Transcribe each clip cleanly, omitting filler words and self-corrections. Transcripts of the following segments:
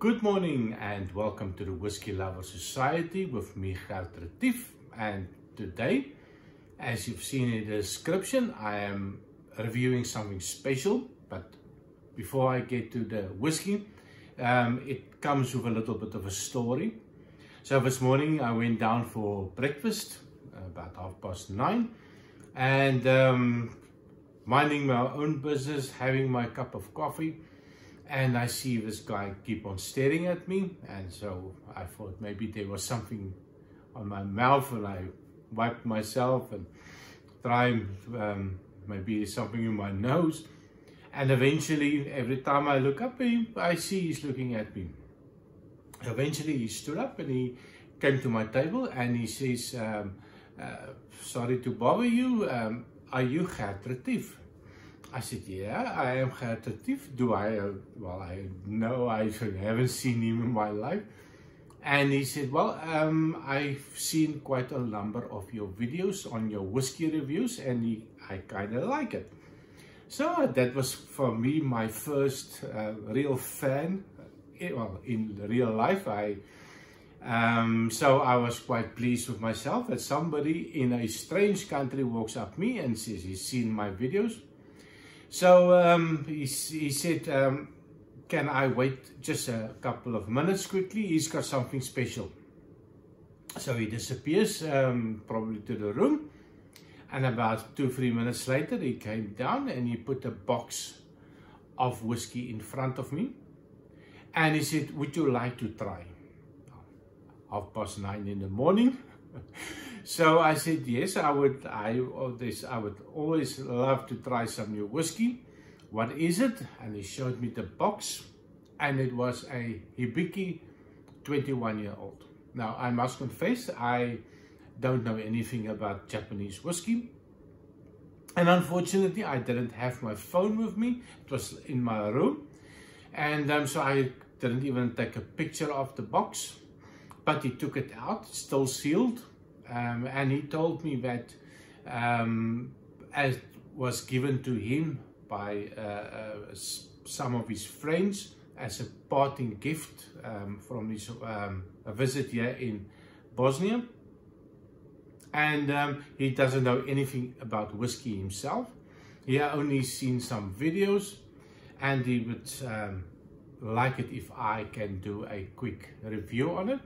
Good morning and welcome to the Whiskey Lover Society with me, Gert Retief. And today, as you've seen in the description, I am reviewing something special. But before I get to the whiskey, it comes with a little bit of a story. So this morning I went down for breakfast about 9:30 and minding my own business, having my cup of coffee. And I see this guy keep on staring at me, and so I thought maybe there was something on my mouth, and I wiped myself and tried maybe something in my nose. And eventually, every time I look up, I see he's looking at me. Eventually, he stood up and he came to my table and he says, "Sorry to bother you. Are you Gert Retief?" I said, "Yeah, I am Gert Retief. Do I? Well, I know I haven't seen him in my life." And he said, "Well, I've seen quite a number of your videos on your whiskey reviews, and I kind of like it." So that was for me my first real fan. Well, in real life, so I was quite pleased with myself that somebody in a strange country walks up me and says he's seen my videos. So he said, "Can I wait just a couple of minutes quickly? He's got something special." So he disappears probably to the room, and about 2-3 minutes later he came down and he put a box of whiskey in front of me and he said, "Would you like to try?" 9:30 in the morning. So I said, "Yes, I would always love to try some new whiskey. What is it?" And he showed me the box, and it was a Hibiki 21-year-old. Now, I must confess, I don't know anything about Japanese whiskey. And unfortunately, I didn't have my phone with me. It was in my room. And so I didn't even take a picture of the box. But he took it out, still sealed. And he told me that as was given to him by some of his friends as a parting gift from his visit here in Bosnia. And he doesn't know anything about whiskey himself. He only seen some videos, and he would like it if I can do a quick review on it.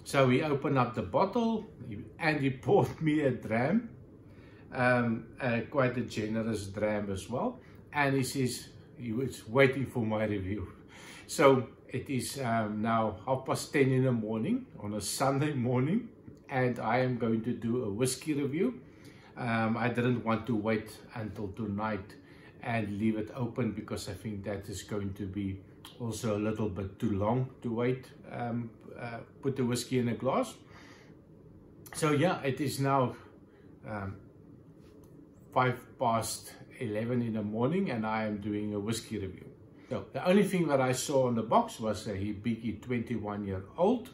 So he opened up the bottle and he poured me a dram, quite a generous dram as well. And he says he was waiting for my review. So it is now 10:30 in the morning on a Sunday morning, and I am going to do a whiskey review. I didn't want to wait until tonight and leave it open because I think that is going to be also a little bit too long to wait. Put the whiskey in a glass. So yeah, it is now 11:05 in the morning, and I am doing a whiskey review. So the only thing that I saw on the box was a Hibiki 21-year-old,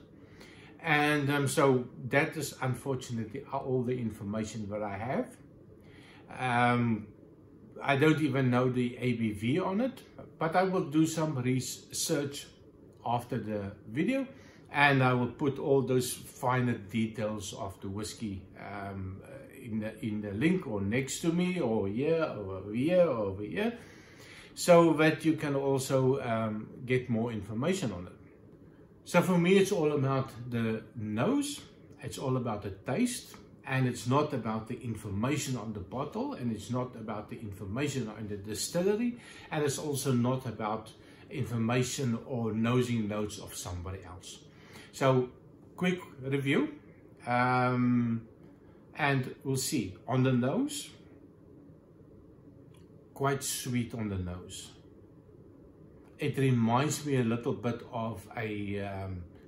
and so that is unfortunately all the information that I have. I don't even know the ABV on it, but I will do some research after the video, and I will put all those finer details of the whiskey in the link, or next to me, or here, or over here, or over here, so that you can also get more information on it. So for me, it's all about the nose, it's all about the taste, and it's not about the information on the bottle, and it's not about the information on the distillery, and it's also not about information or nosing notes of somebody else. So quick review, and we'll see. On the nose, quite sweet on the nose. It reminds me a little bit of a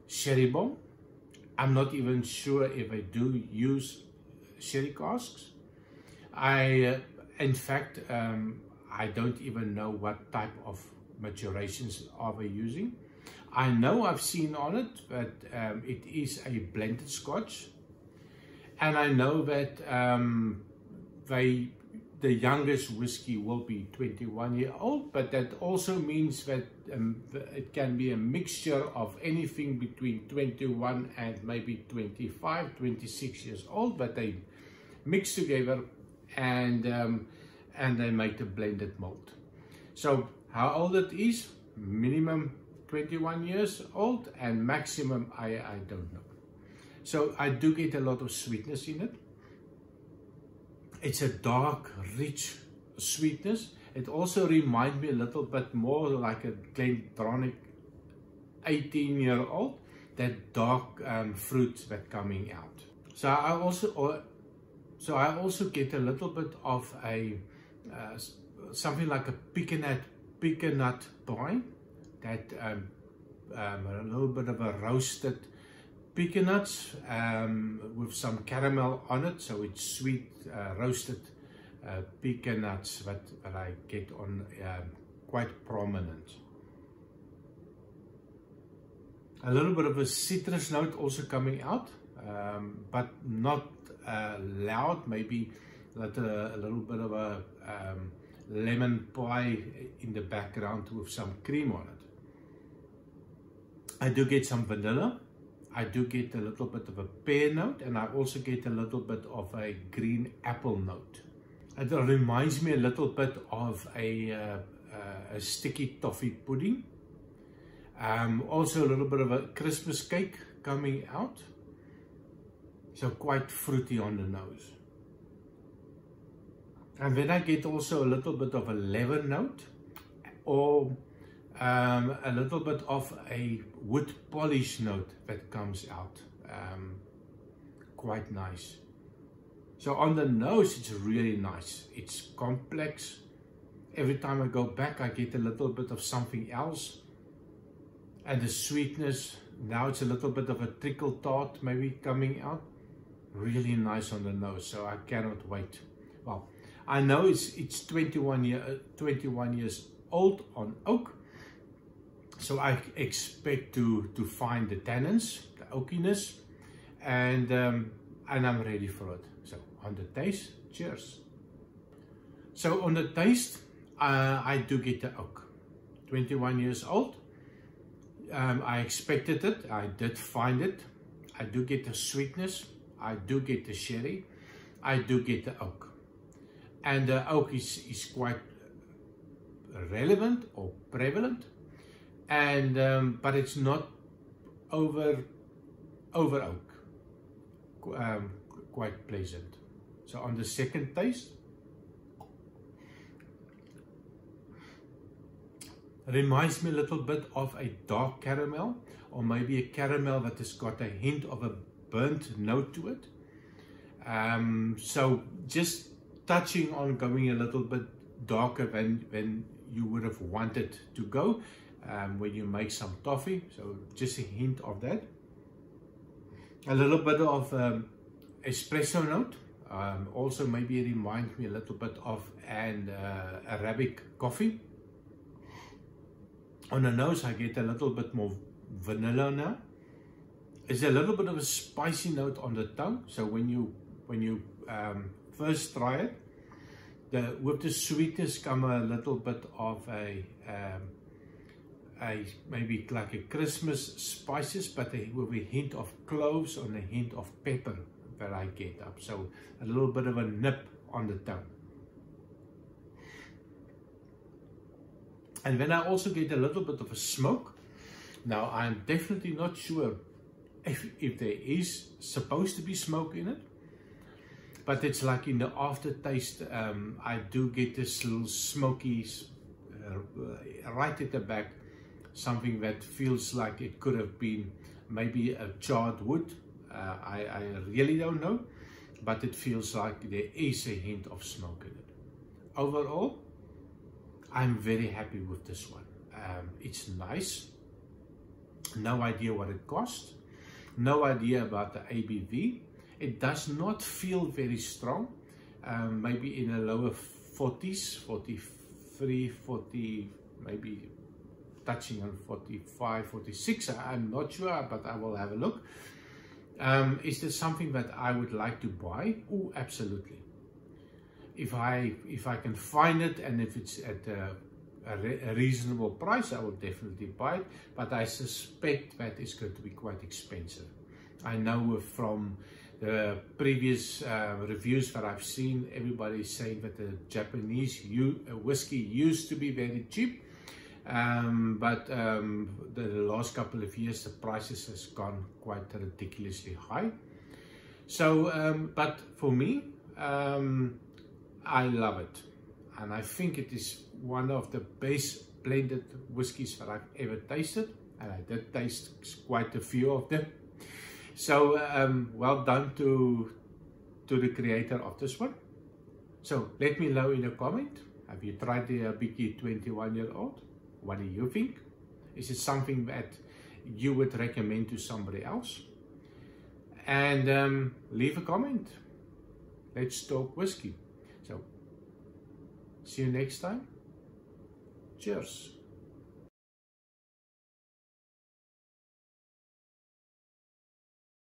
sherry bomb. I'm not even sure if I do use sherry casks. In fact, I don't even know what type of maturations are they using. I know I've seen on it that it is a blended scotch, and I know that they the youngest whiskey will be 21-year old, but that also means that it can be a mixture of anything between 21 and maybe 25, 26 years old, but they mix together and they make the blended malt. So how old it is, minimum 21 years old, and maximum I don't know. So I do get a lot of sweetness in it. It's a dark, rich sweetness. It also reminds me a little bit more like a Glendronach 18-year-old, that dark fruit that coming out. So I also get a little bit of a something like a pecan-nut pie, that a little bit of a roasted pecan nuts with some caramel on it, so it's sweet roasted pecan nuts that I get on quite prominent. A little bit of a citrus note also coming out, but not loud, maybe like a little bit of a lemon pie in the background with some cream on it. I do get some vanilla. I do get a little bit of a pear note, and I also get a little bit of a green apple note. It reminds me a little bit of a sticky toffee pudding. Also a little bit of a Christmas cake coming out. So quite fruity on the nose. And then I get also a little bit of a leather note, or a little bit of a wood polish note that comes out. Quite nice. So on the nose, it's really nice. It's complex. Every time I go back, I get a little bit of something else. And the sweetness, now it's a little bit of a trickle tart maybe coming out. Really nice on the nose, so I cannot wait. Well, I know it's 21 years old on oak, so I expect to find the tannins, the oakiness, and I'm ready for it. So on the taste, cheers. So on the taste, I do get the oak. 21 years old. I expected it. I did find it. I do get the sweetness. I do get the sherry. I do get the oak. And the oak is quite relevant or prevalent, and but it's not over oak. Quite pleasant. So on the second taste, reminds me a little bit of a dark caramel, or maybe a caramel that has got a hint of a burnt note to it. So just touching on going a little bit darker than you would have wanted to go when you make some toffee. So just a hint of that. A little bit of espresso note. Also maybe it reminds me a little bit of an Arabic coffee. On the nose, I get a little bit more vanilla now. There's a little bit of a spicy note on the tongue. So when you first try it, with the sweetness come a little bit of a maybe like a Christmas spices, but with a hint of cloves and a hint of pepper that I get up. So a little bit of a nip on the tongue. And then I also get a little bit of a smoke. Now I'm definitely not sure if there is supposed to be smoke in it, but it's like in the aftertaste, I do get this little smoky right at the back, something that feels like it could have been maybe a charred wood. I really don't know, but it feels like there is a hint of smoke in it. Overall, I'm very happy with this one. It's nice. No idea what it cost. No idea about the ABV. It does not feel very strong. Maybe in the lower 40s, 43, 40, maybe touching on 45, 46. I'm not sure, but I will have a look. Is this something that I would like to buy? Oh, absolutely. if I can find it, and if it's at a reasonable price, I will definitely buy it, but I suspect that it's going to be quite expensive. I know from the previous reviews that I've seen, everybody's saying that the Japanese whiskey used to be very cheap, but the last couple of years the prices has gone quite ridiculously high. So but for me, I love it, and I think it is one of the best blended whiskies that I've ever tasted, and I did taste quite a few of them. So well done to the creator of this one. So let me know in a comment, have you tried the Hibiki 21-year-old? What do you think? Is it something that you would recommend to somebody else? And leave a comment. Let's talk whiskey. So see you next time. Cheers.